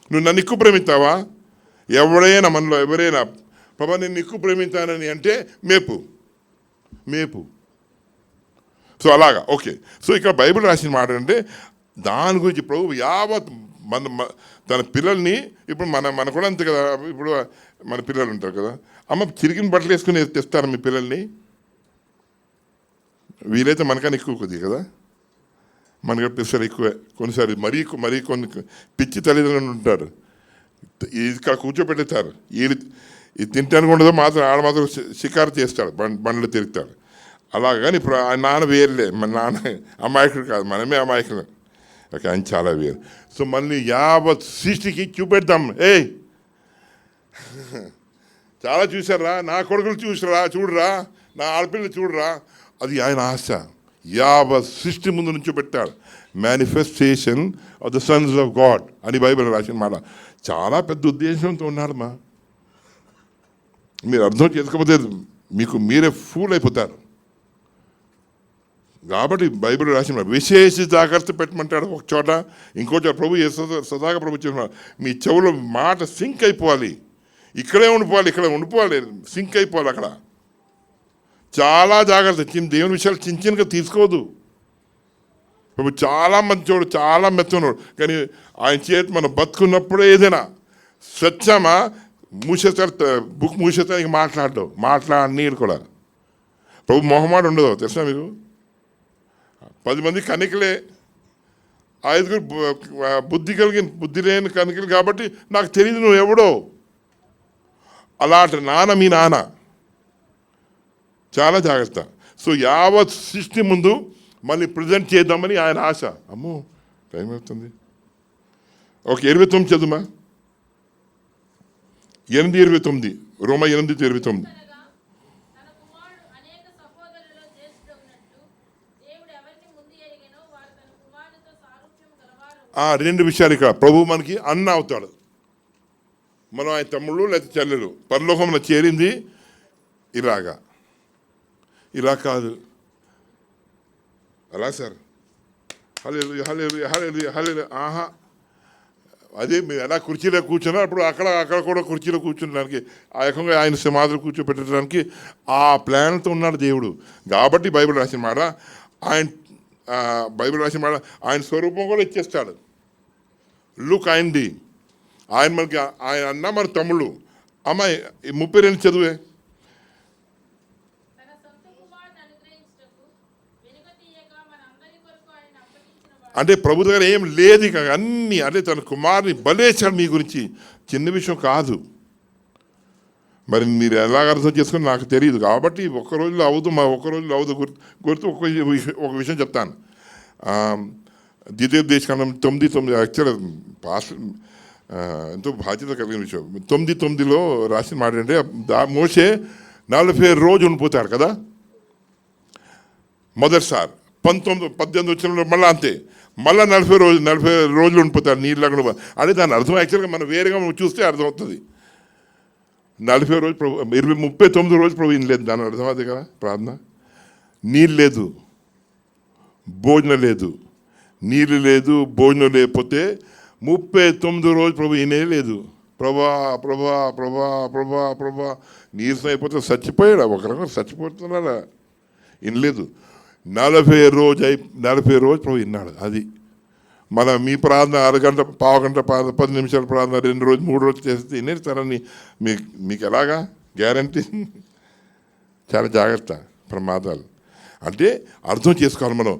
నువ్వు నన్ను ఎక్కువ ప్రేమిస్తావా? ఎవరైనా మనలో ఎవరైనా ప్రభు నేను ఎక్కువ ప్రేమిస్తానని అంటే మేపు. సో అలాగా ఓకే. సో ఇక్కడ బైబిల్ రాసిన మాట అంటే దాని గురించి ప్రభు యావత్ తన పిల్లల్ని ఇప్పుడు మన కూడా అంతే కదా. ఇప్పుడు మన పిల్లలు ఉంటారు కదా, అమ్మ చిరిగిన బట్టలు వేసుకుని తెస్తారు మీ పిల్లల్ని. వీలైతే మనకన్నా ఎక్కువ కొద్ది కదా, మనకి పిస్తారు ఎక్కువే. కొన్నిసారి మరీ కొన్ని పిచ్చి తల్లిదండ్రులు ఉంటారు, ఇక్కడ కూర్చోబెట్టేస్తారు. ఇది తింటానికి ఉండదు, ఆడ మాత్రం షికారు చేస్తాడు, బండ్లు తిరుగుతాడు. అలాగని ఇప్పుడు ఆ నాన్న వేరులే, మన నాన్న అమాయకుడు కాదు, మనమే అమాయకులు. ఓకే, ఆయన చాలా వేరు. సో మళ్ళీ యావత్ సృష్టికి చూపెడతాం. చాలా చూసారా, నా కొడుకులు చూడరా, నా ఆడపిల్లలు చూడరా. అది ఆయన ఆశ. యావత్ సృష్టి ముందు నుంచి పెట్టాడు. Manifestation of the Sons of God అని బైబిల్ రాసిన మాట. చాలా పెద్ద ఉద్దేశంతో ఉన్నారమ్మా. మీరు అర్థం చేసుకోకపోతే మీరే ఫూల్ అయిపోతారు. కాబట్టి బైబిల్ రాసిన విశేష జాగ్రత్త పెట్టమంటాడు ఒక చోట, ఇంకో చోట ప్రభు సదాగా ప్రభు చెప్తున్నాడు, మీ చెవులో మాట సింక్ అయిపోవాలి. ఇక్కడ ఉండిపోవాలి, సింక్ అయిపోవాలి. అక్కడ చాలా జాగ్రత్త. దేవుని విషయాలు చిన్నగా తీసుకోవద్దు. ప్రభు చాలా మంచోడు, చాలా మెత్తనోడు. కానీ ఆయన చేతి మనం బతుకున్నప్పుడే ఏదైనా సత్యమా బుక్ మూసేస్తానికి మాట్లాడనీడు కూడా. ప్రభు మొహమాట ఉండదు తెలుసా మీకు. 10 మంది కనికలే, 5 బుద్ధి లేని కనికలు. కాబట్టి నాకు తెలియదు నువ్వు ఎవడో. అలాంటి మీ నాన్న. చాలా జాగ్రత్త. సో యావత్ సృష్టి ముందు మళ్ళీ ప్రజెంట్ చేద్దామని ఆయన ఆశ. అమ్మో టైం అవుతుంది. ఓకే, 29 చదువుమా. 8:29, రోమ 8:29. రెండు విషయాలు ఇక్కడ. ప్రభు మనకి అన్న అవుతాడు, మనం ఆయన తమ్ముళ్ళు లేకపోతే చెల్లెలు. పరలోకంలో చేరింది ఇలా కాదు, అలా సార్. హల్లెలూయా. ఆహా, అదే మీరు ఎలా కుర్చీలో కూర్చున్నారు, అప్పుడు అక్కడ కూడా కుర్చీలో కూర్చునడానికి, ఆ రకంగా ఆయన సమాధులు కూర్చోబెట్టడానికి ఆ ప్లాన్తో ఉన్నాడు దేవుడు. కాబట్టి బైబిల్ రాసిన మాట ఆయన స్వరూపం కూడా ఇచ్చేస్తాడు. లుక్ ఆయనది. ఆయన అన్న మన తమ్ముళ్ళు. అమ్మాయి 32 చదువే. అంటే ప్రభు దగ్గర ఏం లేదు ఇక అన్నీ. అంటే తన కుమారుని బలేశాడు మీ గురించి. చిన్న విషయం కాదు. మరి మీరు ఎలాగ అర్థం చేసుకుని నాకు తెలియదు. కాబట్టి ఒక్క రోజులో అవదు గుర్తు ఒక విషయం చెప్తాను. ద్వితీయోపదేశకాండం 9:9 యాక్చువల్ ఎంతో బాధ్యత కలిగిన విషయం. 9:9లో రాసిన మాట అంటే మోషే 40 రోజులు ఉండిపోతాడు కదా మొదటిసారి. 18 వచ్చిన మళ్ళీ అంతే, మళ్ళీ 40 రోజులు ఉండిపోతాడు నీళ్ళు లేకుండా. అంటే దాని అర్థం యాక్చువల్గా మనం వేరేగా చూస్తే అర్థమవుతుంది. 40 రోజులు ప్రభు 39 రోజులు ప్రభు లేదు. దాని అర్థం అదే కదా ప్రార్థన. నీళ్ళు లేదు, భోజనం లేదు. నీళ్ళు లేదు, భోజనం లేకపోతే 39 రోజులు ప్రభు ఈయనే లేదు. ప్రభా నీరసం అయిపోతే చచ్చిపోయాడు. ఒక రకంగా చచ్చిపోతున్నాడా, వినలేదు. 40 రోజు ప్రభు విన్నాడు. అది మన మీ ప్రార్థన అరగంట, పావుగంట, 10 నిమిషాల ప్రార్థన 2 రోజులు 3 రోజులు చేస్తే వినేస్తారని మీకు ఎలాగా గ్యారంటీ? చాలా జాగ్రత్త, ప్రమాదాలు. అంటే అర్థం చేసుకోవాలి మనం.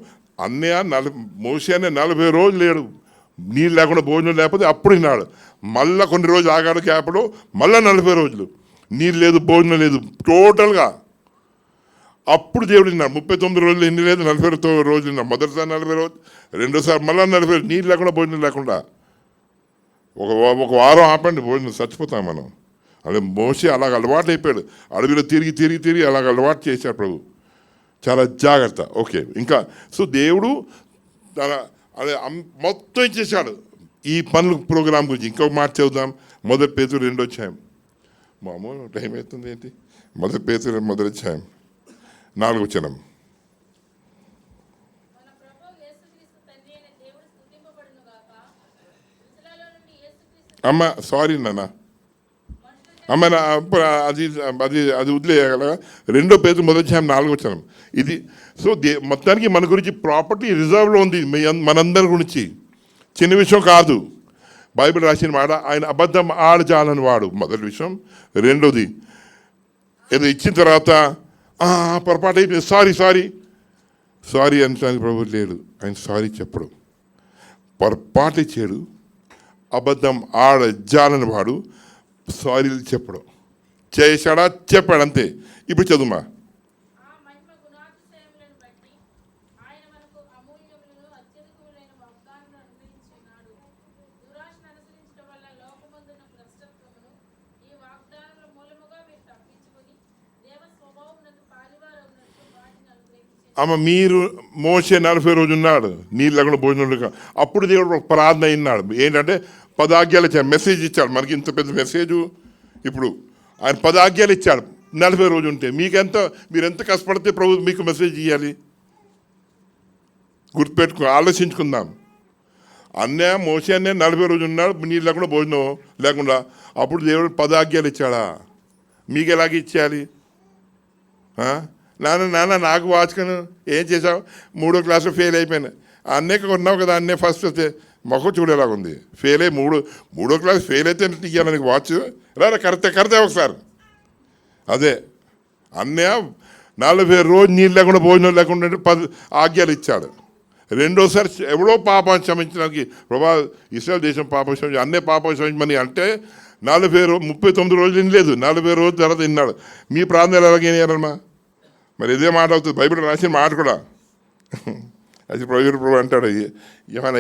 మోషే అనే 40 రోజులు లేడు, నీళ్ళు లేకుండా భోజనం లేకపోతే అప్పుడు విన్నాడు. మళ్ళీ కొన్ని రోజులు ఆగాడు గ్యాప్లో, మళ్ళీ 40 రోజులు నీళ్ళు లేదు, భోజనం లేదు టోటల్గా. అప్పుడు దేవుడు విన్నాడు. 39 రోజులు ఎన్ని లేదు, 40 రోజులు విన్నాడు. మొదటిసారి 40 రోజులు, రెండోసారి మళ్ళీ 40 రోజులు నీళ్ళు లేకుండా భోజనం లేకుండా. ఒక వారం ఆపండి, భోజనం చచ్చిపోతాం మనం. అదే మోషే అలాగ అలవాటు అయిపోయాడు. అడవిలో తిరిగి అలాగ అలవాటు చేశాడు ప్రభు. చాలా జాగ్రత్త. ఓకే, ఇంకా సో దేవుడు అదే మొత్తం ఇచ్చేసాడు ఈ పనుల ప్రోగ్రాం గురించి. ఇంకొక మాట చెబుదాం. మొదటి పేతురు 2 అధ్యాయం. మామూలు టైం అవుతుంది ఏంటి? మొదటి పేతురు మొదటి అధ్యాయం 4 వచనం. మన ప్రభువు యేసుక్రీస్తు తండ్రి అయిన దేవుడు స్తుతింపబడును గాక. మృతులలో నుండి యేసుక్రీస్తు అమ్మ సారీ నాన్న, అమ్మ అది అది అది వదిలేయగల. 2 పేతురు మొదటి అధ్యాయం 4 వచనం. ఇది సో మొత్తానికి మన గురించి ప్రాపర్టీ రిజర్వ్లో ఉంది, మనందరి గురించి. చిన్న విషయం కాదు. బైబిల్ రాసిన మాట, ఆయన అబద్ధం ఆడజాలని వాడు, మొదటి విషయం. రెండోది, ఏదో ఇచ్చిన తర్వాత పొరపాటు అయిపోయింది, సారీ అనడానికి ప్రభు లేడు. ఆయన సారీ చెప్పడు, పొరపాటు ఇచ్చాడు. అబద్ధం ఆడజాలని వాడు సారీలు చెప్పడం. చేశాడా? చెప్పాడు, అంతే. ఇప్పుడు చదువుమా. ఆ మహిమ గుణాతిశయములను బట్టి ఆయన మనకు అమూల్యములను అత్యధికములైన వాగ్దానములను అనుగ్రహించున్నాడు. దురాశను అనుసరించడం వల్ల లోకమందున్న భ్రష్టత్వమును ఈ వాగ్దానముల మూలముగా మీరు తప్పించుకొని దేవ స్వభావమునకు పాలివారవునట్లు వాటిని అనుగ్రహించారు. అమ్మ మీరు మోసే 40 రోజు ఉన్నాడు, నీళ్ళు లేకుండా భోజనం. అప్పుడు దేవుడు ఒక ప్రార్థన అయినాడు. ఏంటంటే 10 ఆజ్ఞలు ఇచ్చాడు, మెసేజ్ ఇచ్చాడు. మనకి ఇంత పెద్ద మెసేజ్. ఇప్పుడు ఆయన 10 ఆజ్ఞలు ఇచ్చాడు 40 రోజు ఉంటే. మీరు ఎంత కష్టపడితే ప్రభు మీకు మెసేజ్ ఇవ్వాలి? గుర్తుపెట్టుకో, ఆలోచించుకుందాం. మోసే 40 రోజు ఉన్నాడు, నీళ్ళు లేకుండా భోజనం లేకుండా. అప్పుడు దేవుడు 10 ఆజ్ఞలు ఇచ్చాడా? మీకు ఎలాగ ఇచ్చేయాలి? నాన్న నాకు వాచుకను ఏం చేసావు? 3వ క్లాస్లో ఫెయిల్ అయిపోయాను. అన్నే కొన్నావు కదా, అన్నే ఫస్ట్ వస్తే మొహం చూడేలాగుంది. ఫెయిల్ అయ్యి 3వ క్లాస్ ఫెయిల్ అయితే ఇవ్వాలి వాచ్. కరెక్టే ఒకసారి. అదే అన్నయ్య 40 రోజు నీళ్ళు లేకుండా భోజనం లేకుండా 10 ఆజ్ఞలు ఇచ్చాడు. రెండోసారి ఎవడో పాపం క్షమించడానికి, ప్రభా ఇస్రాయేల్ దేశం పాపం క్షమించి, అన్నే పాపం క్షమించమని అంటే 39 రోజులు వినలేదు. 40 రోజుల తర్వాత విన్నాడు. మీ ప్రాంతాలు ఎలాగేనమ్మా? మరి ఇదే మాట అవుతుంది. బైబిల్ రాసిన మాట కూడా. అది ప్రభు అంటాడు, యోహాను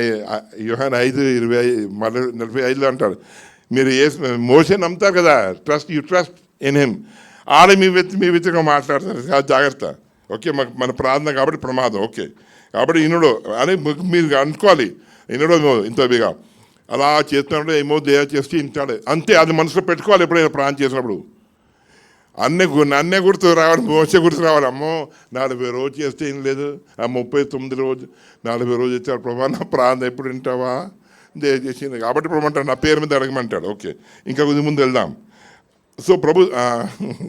5:45 అంటాడు, మీరు మోసే నమ్ముతారు కదా, యూ ట్రస్ట్ ఇన్ హిమ్. ఆడ మీ వ్యక్తిగా మాట్లాడతారు, జాగ్రత్త. ఓకే, మన ప్రార్థన కాబట్టి ప్రమాదం. ఓకే, కాబట్టి ఇనుడో అని మీరు అనుకోవాలి. ఇనుడో ఇంత బిగా అలా చేస్తున్నప్పుడు ఏమో దేవ చేస్తే ఇంటాడు, అంతే. అది మనసులో పెట్టుకోవాలి ఎప్పుడైనా ప్రార్థన చేసినప్పుడు. అన్నే గుర్తు రావాలి, మోసే గుర్తు రావాలి. అమ్మో 40 రోజు చేస్తే ఏం లేదు, 39 రోజు 40 రోజు ఇచ్చాడు ప్రభా, నా ప్రార్థన ఎప్పుడు వింటావా? చేసింది కాబట్టి ప్రభు అంటాడు, నా పేరు మీద అడగమంటాడు. ఓకే, ఇంకా కొద్ది ముందు వెళ్దాం. సో ప్రభు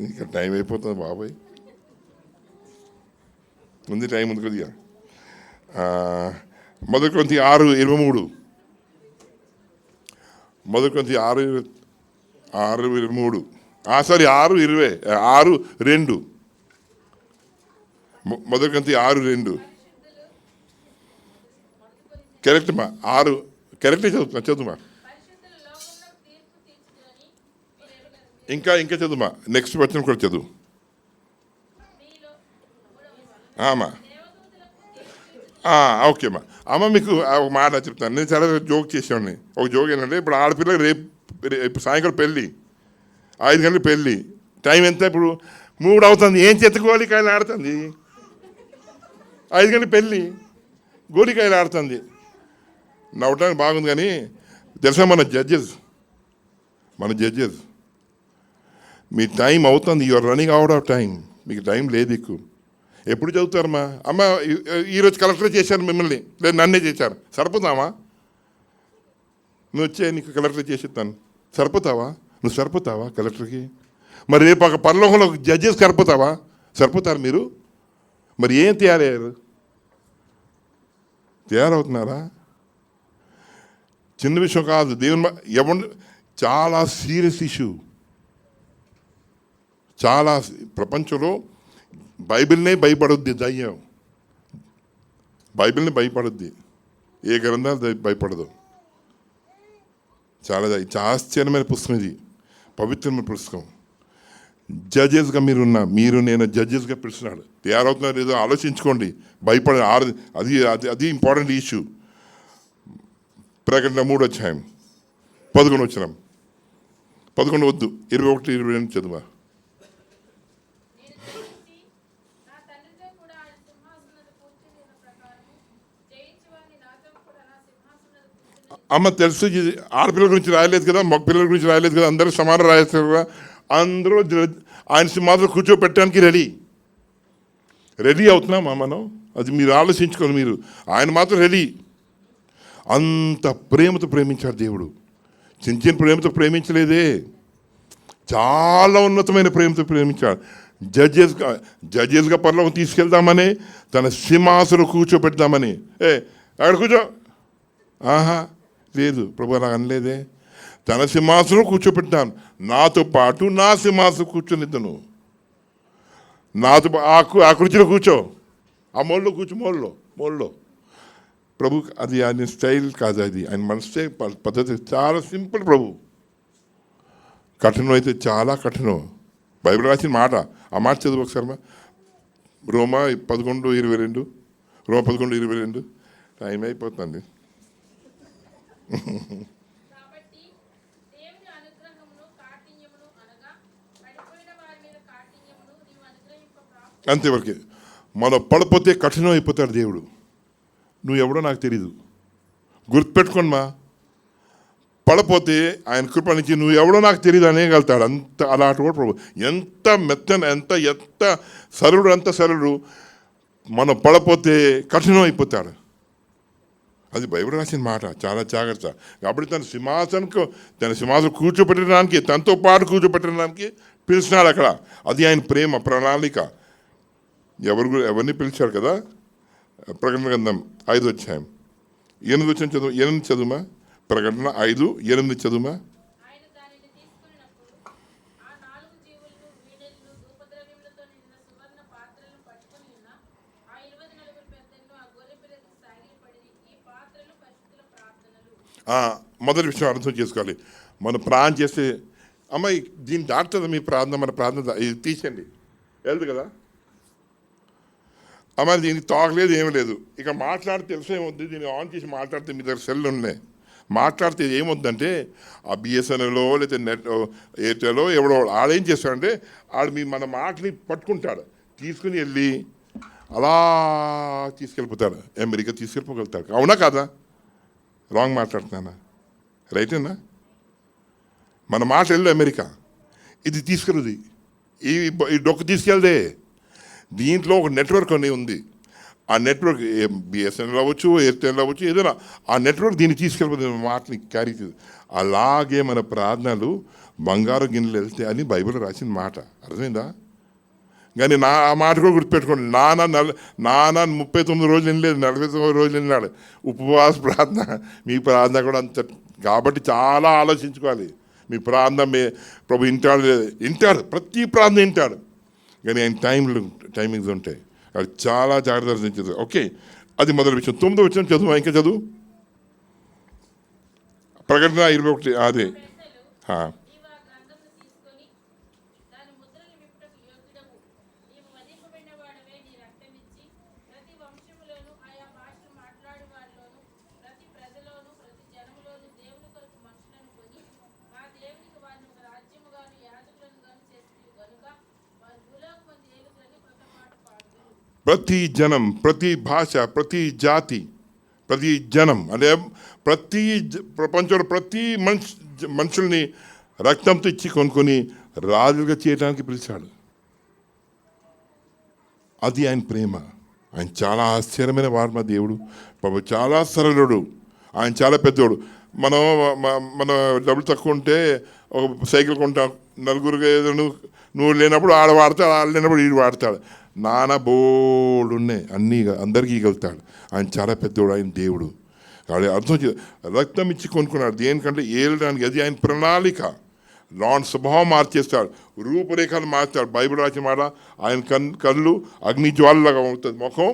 ఇంకా టైం అయిపోతుంది బాబాయ్, ఉంది టైం ఉంది కొద్దిగా. 1 కొరింథీ 6:23. 1 కొరింథీ 6:23. 6:20, 6:2. 1 కొరింథీ 6:2. కరెక్ట్ మా 6 కరెక్టే చదువుమా. పరిశుద్ధుల లోకమునకు తీర్పు తీర్చుదని మీరు ఎరుగరు. ఇంకా చదువుమా, నెక్స్ట్ వచ్చిన కూడా చదువు. మీలో అమ్మా దేవదూతలకు తీర్పు తీర్చు. ఓకే అమ్మా. అమ్మ మీకు ఒక మాట చెప్తాను. నేను చాలా జోక్ చేసేవాడిని. ఒక జోక్ ఏంటంటే, ఇప్పుడు ఆడపిల్లకి రేపు సాయంకాలం పెళ్ళి, 5 గంటలకు పెళ్ళి. టైం ఎంత ఇప్పుడు? 3 అవుతుంది. ఏం చేత గోళికాయలు ఆడుతుంది? 5 గంటలకు పెళ్ళి, గోళికాయలు ఆడుతుంది. నవ్వటానికి బాగుంది కానీ తెలుసా, మన జడ్జెస్ మీ టైం అవుతుంది, you're running out of time. మీకు టైం లేదు ఎక్కువ. ఎప్పుడు చదువుతారమ్మా? అమ్మ ఈరోజు కలెక్టర్ చేశారు మిమ్మల్ని, లేదు నన్నే చేశారు, సరిపోతావా? నువ్వు వచ్చే నీకు కలెక్టర్ చేసేస్తాను, నువ్వు సరిపోతావా కలెక్టర్కి? మరి రేపు ఒక పరలోకంలో జడ్జెస్ సరిపోతారు మీరు? మరి ఏం తయారవుతున్నారా? చిన్న విషయం కాదు. దేవుని చాలా సీరియస్ ఇష్యూ. చాలా ప్రపంచంలో బైబిల్నే భయపడుద్ది దయ్యం. బైబిల్ని భయపడుద్ది, ఏ గ్రంథాలు భయపడదు. చాలా ఆశ్చర్యమైన పుస్తకం ఇది, పవిత్రమైన పుస్తకం. జడ్జెస్గా మీరు నేను జడ్జెస్గా పిలుస్తున్నాడు. తయారవుతున్నారు ఏదో ఆలోచించుకోండి. అది ఇంపార్టెంట్ ఇష్యూ. ప్రకటన 3వ అధ్యాయం 11 వచనం. 11 వద్దు, 21, 22 చదువా. నేను జయించి నా తండ్రితో కూడా ఆయన సింహాసనం మీద కూర్చుని ఉన్న ప్రకారము జయించు వారిని నాతో కూడా నా సింహాసనం మీద కూర్చుని అమ్మ తెలుసు ఇది ఆడపిల్లల గురించి రాయలేదు కదా, మగ పిల్లల గురించి రాయలేదు కదా, అందరూ సమానం రాస్తారు కదా. అందరూ ఆయన సింహాసనం కూర్చోపెట్టడానికి రెడీ అవుతున్నామా మనం? అది మీరు ఆలోచించుకోవాలి. మీరు ఆయన మాత్రం రెడీ. అంత ప్రేమతో ప్రేమించాడు దేవుడు. చిన్న చిన్న ప్రేమతో ప్రేమించలేదే, చాలా ఉన్నతమైన ప్రేమతో ప్రేమించాడు. జడ్జెస్గా పరలోకం తీసుకెళ్దామని, తన సింహాసనం కూర్చోపెడదామని. అక్కడ కూర్చో, ఆహా లేదు ప్రభు అలా అనలేదే. తన సింహాసనం కూర్చోపెట్టాను, నాతో పాటు నా సింహాసనం కూర్చొనిద్దను. నాతో ఆ కుర్చీలో కూర్చో, ఆ మోళ్ళలో కూర్చో, మోళ్ళలో. ప్రభు అది ఆయన స్టైల్ కాదు, అది ఆయన మనసే పద్ధతి. చాలా సింపుల్ ప్రభు. కఠినం అయితే చాలా కఠినం. బైబిల్ రాసిన మాట, ఆ మాట చదువు ఒకసారి. రోమా 11:22. రోమా 11:22. టైం అయిపోతుంది. కాబట్టి దేవుని అనుగ్రహమును కాఠిన్యమును అనగా పడిపోయిన వారి మీద కాఠిన్యమును నీవు అనుగ్రహింప ప్రాప్తి. అంతేవరకే. మనం పడిపోతే కఠినం అయిపోతాడు దేవుడు. నువ్వు ఎవడో నాకు తెలీదు, గుర్తుపెట్టుకోండి మా. పడపోతే ఆయన కృప నుంచి నువ్వు ఎవడో నాకు తెలియదు అనేయగలుగుతాడు. అంత అలాంటి కూడా ప్రభు. ఎంత మెత్తన, ఎంత సరళుడు, అంత సరళుడు. మనం పడపోతే కఠినం అయిపోతాడు. అది బైబిల్ రాసిన మాట, చాలా జాగ్రత్త. కాబట్టి తన సింహాసనం కూర్చోపెట్టడానికి, తనతో పాటు కూర్చోపెట్టడానికి పిలిచినాడు అక్కడ. అది ఆయన ప్రేమ ప్రణాళిక. ఎవరిని పిలిచాడు కదా. ప్రకటన గ్రంథం 5వ అధ్యాయం 8వ వచనం చదువు. 8 చదువుమా. ప్రకటన 5:8 చదువుమా. ఆయన దానిని తీసుకున్నప్పుడు ఆ 4 జీవులను వీణెలను ధూపద్రవ్యములతో నిండిన సువర్ణ పాత్రలను పట్టుకొని ఉన్న ఆ 24 పెద్దలను ఆ గొర్రెపిల్లకు సాగిలపడిరి. ఈ పాత్రలు పరిశుద్ధుల ప్రార్థనలు. మొదటి విషయం అర్థం చేసుకోవాలి. మనం ప్రార్థన చేస్తే, అమ్మాయి దీన్ని దాటుతుంది మీ ప్రార్థన, మన ప్రార్థన ఇది తీసేయండి వెళ్దు కదా. అమ్మ దీనికి తాగలేదు, ఏమీ లేదు. ఇక మాట్లాడితే తెలిసే ఏమొద్దు, దీన్ని ఆన్ చేసి మాట్లాడితే మీ దగ్గర సెల్ ఉన్నాయి. మాట్లాడితే ఏమొద్దంటే ఆ బిఎస్ఎన్ఎల్లో లేకపోతే నెట్ ఎయిర్టెల్లో ఎవడో ఆడేం చేస్తాడంటే మన మాటని పట్టుకుంటాడు, తీసుకుని వెళ్ళి అలా తీసుకెళ్ళిపోతాడు, అమెరికా తీసుకెళ్ళిపోగలుగుతాడు. అవునా కాదా? రాంగ్ మాట్లాడుతున్నానా? రైటేనా? మన మాట వెళ్ళి అమెరికా, ఇది తీసుకెళ్ళదు, ఈ డొక్కు తీసుకెళ్దే. దీంట్లో ఒక నెట్వర్క్ అనేది ఉంది. ఆ నెట్వర్క్ బిఎస్ఎన్ఎల్ అవ్వచ్చు, ఎయిర్టెల్ అవ్వచ్చు, ఏదైనా ఆ నెట్వర్క్ దీన్ని తీసుకెళ్ళిపోతుంది, మాటని క్యారీ చేసి. అలాగే మన ప్రార్థనలు బంగారు గిన్నెలు వెళ్తే అని బైబిల్ రాసిన మాట. అర్థమైందా? కానీ ఆ మాట కూడా గుర్తుపెట్టుకోండి. నాన్న 39 రోజులు వినలేదు, 49 రోజులు విన్నాడు. ఉపవాస ప్రార్థన, మీ ప్రార్థన కూడా అంత. కాబట్టి చాలా ఆలోచించుకోవాలి. మీ ప్రార్థన ప్రభు వింటాడు, ప్రతి ప్రార్థన వింటాడు. కానీ ఆయన టైమింగ్స్ ఉంటాయి, అది చాలా జాగ్రత్త చదువు. ఓకే, అది మొదటి విషయం. 9వ వచనం చదువు, ఇంకా చదువు. ప్రకటన 21. అదే నీవు ఆ గ్రంథమును తీసుకొని దాని ముద్రలు విప్పుటకు యోగ్యుడవు. నీవు వధింపబడిన వాడవే, నీ రక్తమిచ్చి ప్రతి వంశములోను ఆయా భాషలు మాట్లాడు వారిలోను ప్రతి ప్రజలోను ప్రతి జనములోను దేవుని కొరకు మనుషులను కొని మా దేవునికి వారిని ఒక రాజ్యముగాను యాజకులను గాను చేస్తుంది గనుక వారు భూలోకమందు ఏలుగురని కొత్త మాట పాడుదురు. ప్రతి జనం, ప్రతి భాష, ప్రతి జాతి, ప్రతి జనం అంటే ప్రపంచంలో ప్రతి మనుషుల్ని రక్తంతో ఇచ్చి కొనుక్కొని రాజులుగా చేయడానికి పిలిచాడు. అది ఆయన ప్రేమ. ఆయన చాలా ఆశ్చర్యమైన వాడు మా దేవుడు. పాపం చాలా సరళుడు, ఆయన చాలా పెద్దోడు. మన డబ్బులు తక్కువ ఉంటే ఒక సైకిల్ కొంటాం, నలుగురుగా ఏదో నువ్వు లేనప్పుడు ఆడ వాడతాడు, ఆడ లేనప్పుడు వీడు వాడతాడు. నానా బోల్డ్ ఉన్నాయి, అన్నీ అందరికీ ఇగలుగుతాడు. ఆయన చాలా పెద్దోడు, ఆయన దేవుడు. కాబట్టి అర్థం రక్తం ఇచ్చి కొనుక్కున్నాడు దేనికంటే ఏలడానికి. అది ఆయన ప్రణాళిక. లాండ్ స్వభావం మార్చేస్తాడు, రూపురేఖలు మార్చాడు. బైబిల్ రాసిన మాట, ఆయన కళ్ళు అగ్ని జ్వాలలాగా ఉంటుంది, ముఖం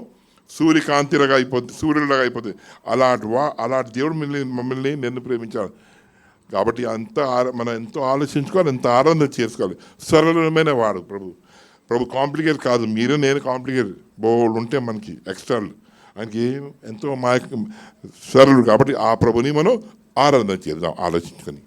సూర్యకాంతిలాగా అయిపోతుంది, సూర్యులాగా అయిపోతుంది. అలాంటి దేవుడు మమ్మల్ని నిన్ను ప్రేమించాడు. కాబట్టి మనం ఎంతో ఆలోచించుకోవాలి, ఎంత ఆనందం చేసుకోవాలి. సరళమైన వాడు ప్రభు కాంప్లికేట్ కాదు. మీరు నేను కాంప్లికేట్ బోల్డ్ ఉంటే మనకి ఎక్స్ట్రాలు. ఆయనకి ఎంతో సరళుడు. కాబట్టి ఆ ప్రభుని మనం ఆరాధన చేద్దాం ఆలోచించుకొని.